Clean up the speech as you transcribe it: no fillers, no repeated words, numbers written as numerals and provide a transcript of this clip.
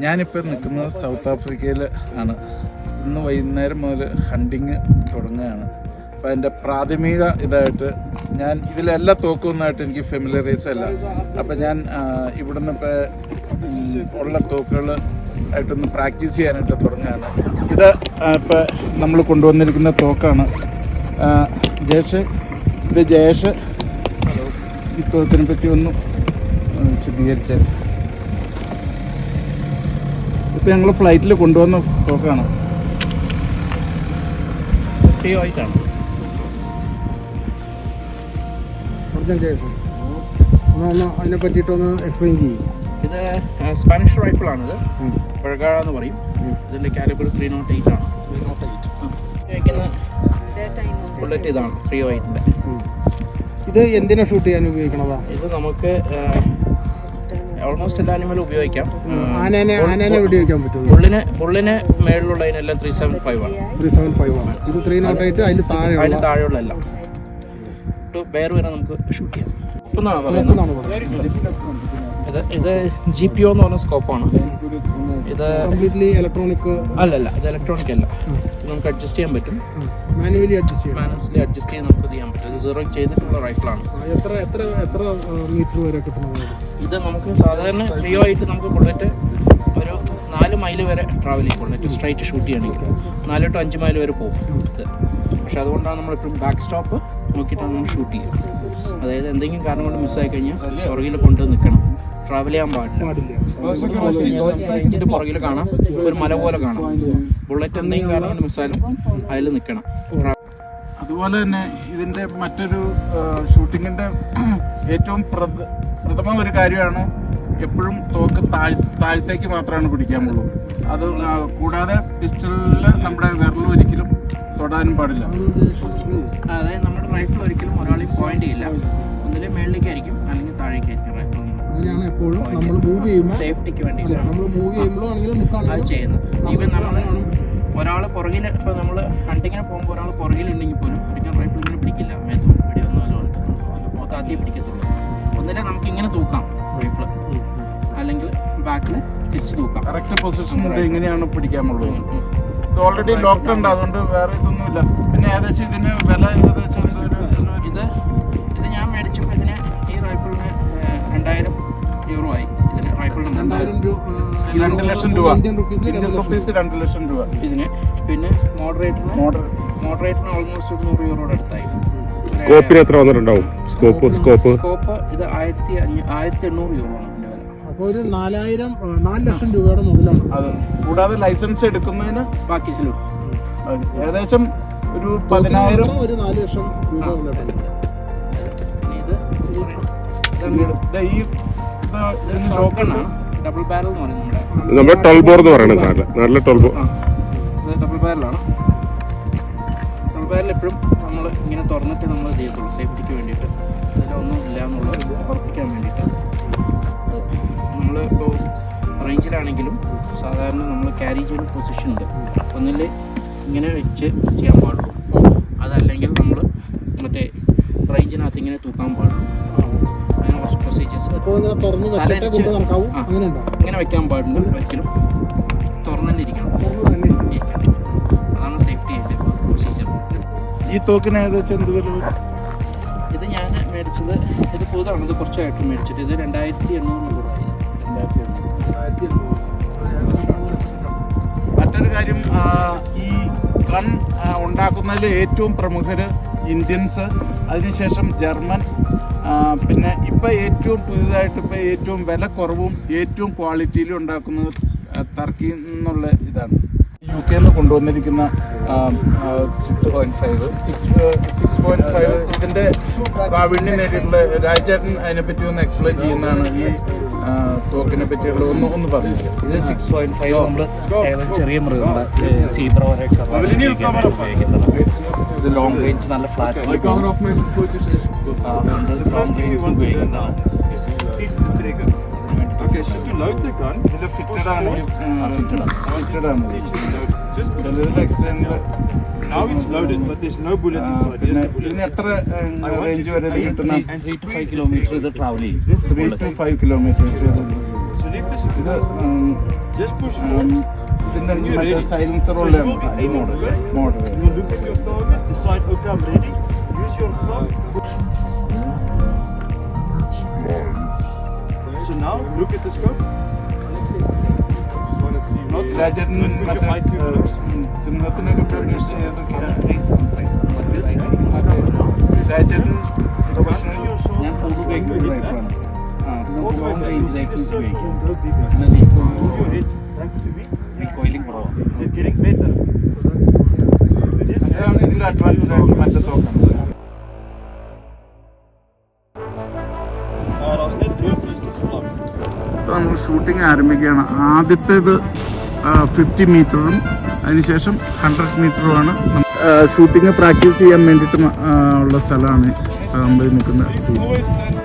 ഞാനിപ്പോൾ നിൽക്കുന്നത് സൗത്ത് ആഫ്രിക്കയിൽ ആണ്. ഇന്ന് വൈകുന്നേരം മുതൽ ഹണ്ടിങ് തുടങ്ങുകയാണ്. അപ്പോൾ അതിൻ്റെ പ്രാഥമിക ഇതായിട്ട് ഞാൻ ഇതിലെല്ലാ തോക്കുമെന്നായിട്ട് എനിക്ക് ഫെമിലറൈസ് അല്ല. അപ്പോൾ ഞാൻ ഇവിടുന്ന് ഇപ്പോൾ ഉള്ള തോക്കുകൾ ആയിട്ടൊന്ന് പ്രാക്ടീസ് ചെയ്യാനായിട്ട് തുടങ്ങുകയാണ്. ഇത് ഇപ്പോൾ നമ്മൾ കൊണ്ടുവന്നിരിക്കുന്ന തോക്കാണ്. ഇത് ജയേഷ് ഈ തോക്കിനെ പറ്റി ഒന്ന് വിശദീകരിച്ചത്. ഇപ്പം ഞങ്ങൾ ഫ്ലൈറ്റിൽ കൊണ്ടുവന്ന തോക്കാണ്. ആയിട്ടാണ് അതിനെ പറ്റിയിട്ടൊന്ന് എക്സ്പ്ലെയിൻ ചെയ്യും. ഇത് സ്പാനിഷ് റൈഫിളാണിത്, പെഴഗാഴ എന്ന് പറയും. ഇതിൻ്റെ കാലിബർ 308 ആണ്. ബുള്ളറ്റ് ഇതാണ് 308ൻ്റെ. ഇത് എന്തിനാ ഷൂട്ട് ചെയ്യാൻ ഉപയോഗിക്കണതാ? ഇത് നമുക്ക് ഓൾമോസ്റ്റ് എല്ലാ അനിമലും ഉപയോഗിക്കാം. ആനേനെ വെടിവെക്കാൻ പറ്റും. ബുള്ളിന് മേളിലുള്ളതിനെല്ലാം 375 ആണ്. 375 ആണ്. ഇത് 308. അതിന് താഴെയുള്ള എല്ലാം ബെയർ വരെ നമുക്ക് ഷൂട്ട് ചെയ്യാം. ഇത് GPO എന്ന് പറഞ്ഞ സ്കോപ്പാണ്. ഇത് കംപ്ലീറ്റ്ലി ഇലക്ട്രോണിക് അല്ലല്ല, ഇത് ഇലക്ട്രോണിക് അല്ല. ഇത് നമുക്ക് അഡ്ജസ്റ്റ് ചെയ്യാൻ പറ്റും. മാനുവലി അഡ്ജസ്റ്റ് ചെയ്ത് നമുക്ക് ചെയ്യാൻ പറ്റും. ഇത് സീറോ ചെയ്തിട്ടുള്ള റൈഫിളാണ്. എത്ര മീറ്റർ വരെ കിട്ടുന്നത്? ഇത് നമുക്ക് സാധാരണ ഫ്രീ ആയിട്ട് നമുക്ക് ബുള്ളറ്റ് ഒരു 4 മൈൽ വരെ ട്രാവൽ ചെയ്യും. ബുള്ളറ്റ് സ്ട്രൈറ്റ് ഷൂട്ട് ചെയ്യണമെങ്കിൽ 4 to 5 മൈൽ വരെ പോകും ഇത്. പക്ഷെ അതുകൊണ്ടാണ് നമ്മളിപ്പം ബാക്ക് സ്റ്റോപ്പ് നോക്കിയിട്ടാണ് നമ്മൾ ഷൂട്ട് ചെയ്യുക. അതായത് എന്തെങ്കിലും കാരണം കൊണ്ട് മിസ്സായി കഴിഞ്ഞാൽ പുറകിൽ കൊണ്ട് നിൽക്കണം, ട്രാവൽ ചെയ്യാൻ പാടില്ല. ഇതിൻ്റെ പുറകിൽ കാണാം ഒരു മല പോലെ കാണാം. ബുള്ളറ്റ് എന്തെങ്കിലും കാരണം കൊണ്ട് മിസ്സായാലും അതിൽ നിൽക്കണം. അതുപോലെ തന്നെ ഇതിൻ്റെ മറ്റൊരു ഷൂട്ടിങ്ങിൻ്റെ ഏറ്റവും പ്രഥമ ഒരു കാര്യമാണ് എപ്പോഴും തോക്ക് താഴത്തേക്ക് മാത്രമാണ് പിടിക്കാമുള്ളൂ. അത് കൂടാതെ പിസ്റ്റളിൽ നമ്മുടെ വിരൽ ഒരിക്കലും തൊടാനും പാടില്ല. അതായത് നമ്മുടെ റൈഫിൾ ഒരിക്കലും ഒരാളെയും പോയിന്റ് ചെയ്യില്ല. ഒന്നിലെ മേളിലേക്കായിരിക്കും അല്ലെങ്കിൽ താഴേക്കായിരിക്കും റൈഫിൾ. എപ്പോഴും നമ്മൾ മൂവ് ചെയ്യുമ്പോൾ സേഫ്റ്റിക്ക് വേണ്ടി അത് ചെയ്യുന്നത്. ഈവൻ നമ്മൾ ഒരാൾ പുറകിൽ, ഇപ്പോൾ നമ്മൾ ഹണ്ടിങ്ങിന് പോകുമ്പോൾ ഒരാൾ പുറകിലുണ്ടെങ്കിൽ പോലും ഒരിക്കലും റൈഫിൾ ഇങ്ങനെ പിടിക്കില്ല. മേത്തും പിടിയൊന്നും ഉണ്ട്, താത്തിയെ പിടിക്കത്തുള്ളൂ. ഒന്നിലെ നമുക്ക് ഇങ്ങനെ തൂക്കാം റൈഫിൾ, അല്ലെങ്കിൽ ബാക്കിൽ തിരിച്ച് തൂക്കാം. കറക്റ്റ് പൊസിഷൻ ഇങ്ങനെയാണ് പിടിക്കാമുള്ളത്. ഇത് ഓൾറെഡി ലോക്ക്ഡ് ഉണ്ട്, അതുകൊണ്ട് വേറെ ഇതൊന്നുമില്ല. പിന്നെ ഏകദേശം ഇതിന് വില ഏകദേശം ഇത് ഞാൻ മേടിച്ചപ്പോൾ ഇതിന് ഈ റൈഫിളിന് 2000 euro ആയി. ഇതിന് റൈഫിളിന് 2 ലക്ഷം രൂപ, ഇന്ത്യൻ റുപ്പീസ് 2 ലക്ഷം രൂപ ഇതിന്. പിന്നെ മോഡറേറ്ററിന് ഓൾമോസ്റ്റ് 100 euro അടുത്തായി. സ്കോപ്പിന് എത്ര വന്നിട്ടുണ്ടാവും? സ്കോപ്പ് ഇത് 1800 euro ആണ് ഇതിന്റെ വില. അപ്പോൾ ഒരു 4 ലക്ഷം രൂപയുടെ മുതലാണ് അത്. കൂടാതെ ലൈസൻസ് എടുക്കുന്നതിന് ബാക്കി ചിലവ് ഏകദേശം ഒരു 10,000, ഒരു 4 ലക്ഷം രൂപ വന്നിട്ടുണ്ട്. ഡബിൾ ബാരൽ എന്ന് പറയുന്നത് നമ്മുടെ 12 ബോർ എന്ന് പറയുന്നത് നല്ല 12 ബോർ. ഇത് ഡബിൾ ബാരലാണ്. ഡബിൾ ബാരൽ എപ്പോഴും നമ്മൾ ഇങ്ങനെ തുറന്നിട്ട് നമ്മൾ ചെയ്യത്തുള്ളൂ, സേഫ്റ്റിക്ക് വേണ്ടിയിട്ട്. ഇതിലൊന്നും ഇല്ല എന്നുള്ളത് ഉറപ്പിക്കാൻ വേണ്ടിയിട്ട്. നമ്മൾ ഇപ്പോൾ റേഞ്ചിലാണെങ്കിലും സാധാരണ നമ്മൾ ക്യാരി ചെയ്യുന്ന പൊസിഷൻ ഉണ്ട്. ഒന്നിൽ ഇങ്ങനെ വെച്ച് ചെയ്യാൻ പാടുള്ളൂ, അതല്ലെങ്കിൽ നമ്മൾ മറ്റേ റേഞ്ചിനകത്ത് ഇങ്ങനെ തൂക്കാൻ പാടുള്ളൂ. അങ്ങനെ കുറച്ച് പ്രൊസീജിയേഴ്സ്. ഇങ്ങനെ വെക്കാൻ പാടുള്ളൂ, ഒരിക്കലും തുറന്നു തന്നെ ഇരിക്കണം. അതാണ് സേഫ്റ്റി ആയിട്ട് പ്രൊസീജിയർ. ഈ തോക്കിന് ഏകദേശം എന്ത് വില? ഇത് ഞാൻ മേടിച്ചത്, ഇത് പുതുതാണ്, ഇത് കുറച്ചായിട്ട് മേടിച്ചിട്ട്. ഇത് 2800 രൂപ ആയി. മറ്റൊരു കാര്യം, ഈ ഗൺ ഉണ്ടാക്കുന്നതിൽ ഏറ്റവും പ്രമുഖർ ഇന്ത്യൻസ്, അതിനുശേഷം ജർമ്മൻ, പിന്നെ ഇപ്പം ഏറ്റവും പുതിയതായിട്ട് ഇപ്പോൾ ഏറ്റവും വില കുറവും ഏറ്റവും ക്വാളിറ്റിയിലും ഉണ്ടാക്കുന്നത് ടർക്കി എന്നുള്ള ഇതാണ്. UK നിന്ന് കൊണ്ടുവന്നിരിക്കുന്ന 6.5 ഇതിൻ്റെ പ്രാവീണ്യം നേടിയിട്ടുള്ള രാജേട്ടൻ അതിനെപ്പറ്റി ഒന്ന് എക്സ്പ്ലെയിൻ ചെയ്യുന്നതാണ്. ഈ തോക്കിനെ പറ്റിയുള്ള ഒന്ന് പറഞ്ഞു. ഇത് 6.5 നമ്മൾ ചെറിയ മൃഗങ്ങളെ സീബ്ര വരെയൊക്കെ ഇത് ലോങ് റേഞ്ച് നല്ല ഫ്ലാറ്റ് ഉപയോഗിക്കുന്നതാണ്. ഇതിന് എത്ര റേഞ്ച് വരെ കിട്ടുന്ന? 3 to 5 കിലോമീറ്റർ ഇത് ട്രാവൽ ചെയ്യും. 3 to 5 കിലോമീറ്റർ. ഇത് ഇതിന്റെ മറ്റേ സൈലൻസർ ഉള്ളതാണ് high model. You look at your target, decide, okay, I'm ready. Use your thumb. So now, look at the scope. Just want to see not രാജേട്ടൻ put your eye to your nose. സിംഹത്തിനൊക്കെ produce രാജേട്ടൻ ഞാൻ കൂടുതൽ ഉപയോഗിക്കുന്നത് റൈഫിളാണ്. All the way long back. Range You see the rifles circle, ഉപയോഗിക്കും. go bigger. പിന്നെ recoil Move your head back to me. Recoiling കുറവാണ്. Is it getting better? Yes. അതാണ് ഇതിന്റെ അഡ്വാൻസ്ഡ് ആയിട്ട് മറ്റേ തോക്കുന്നത്. Daar's net 3 plus te vlak. നമ്മൾ shooting ആരംഭിക്കുകയാണ്. ആദ്യത്തേത് 50 മീറ്ററും അതിനുശേഷം 100 മീറ്ററുമാണ്. ഷൂട്ടിംഗ് പ്രാക്ടീസ് ചെയ്യാൻ വേണ്ടിയിട്ട് ഉള്ള സ്ഥലമാണ് നമ്മൾ നിൽക്കുന്ന Always stand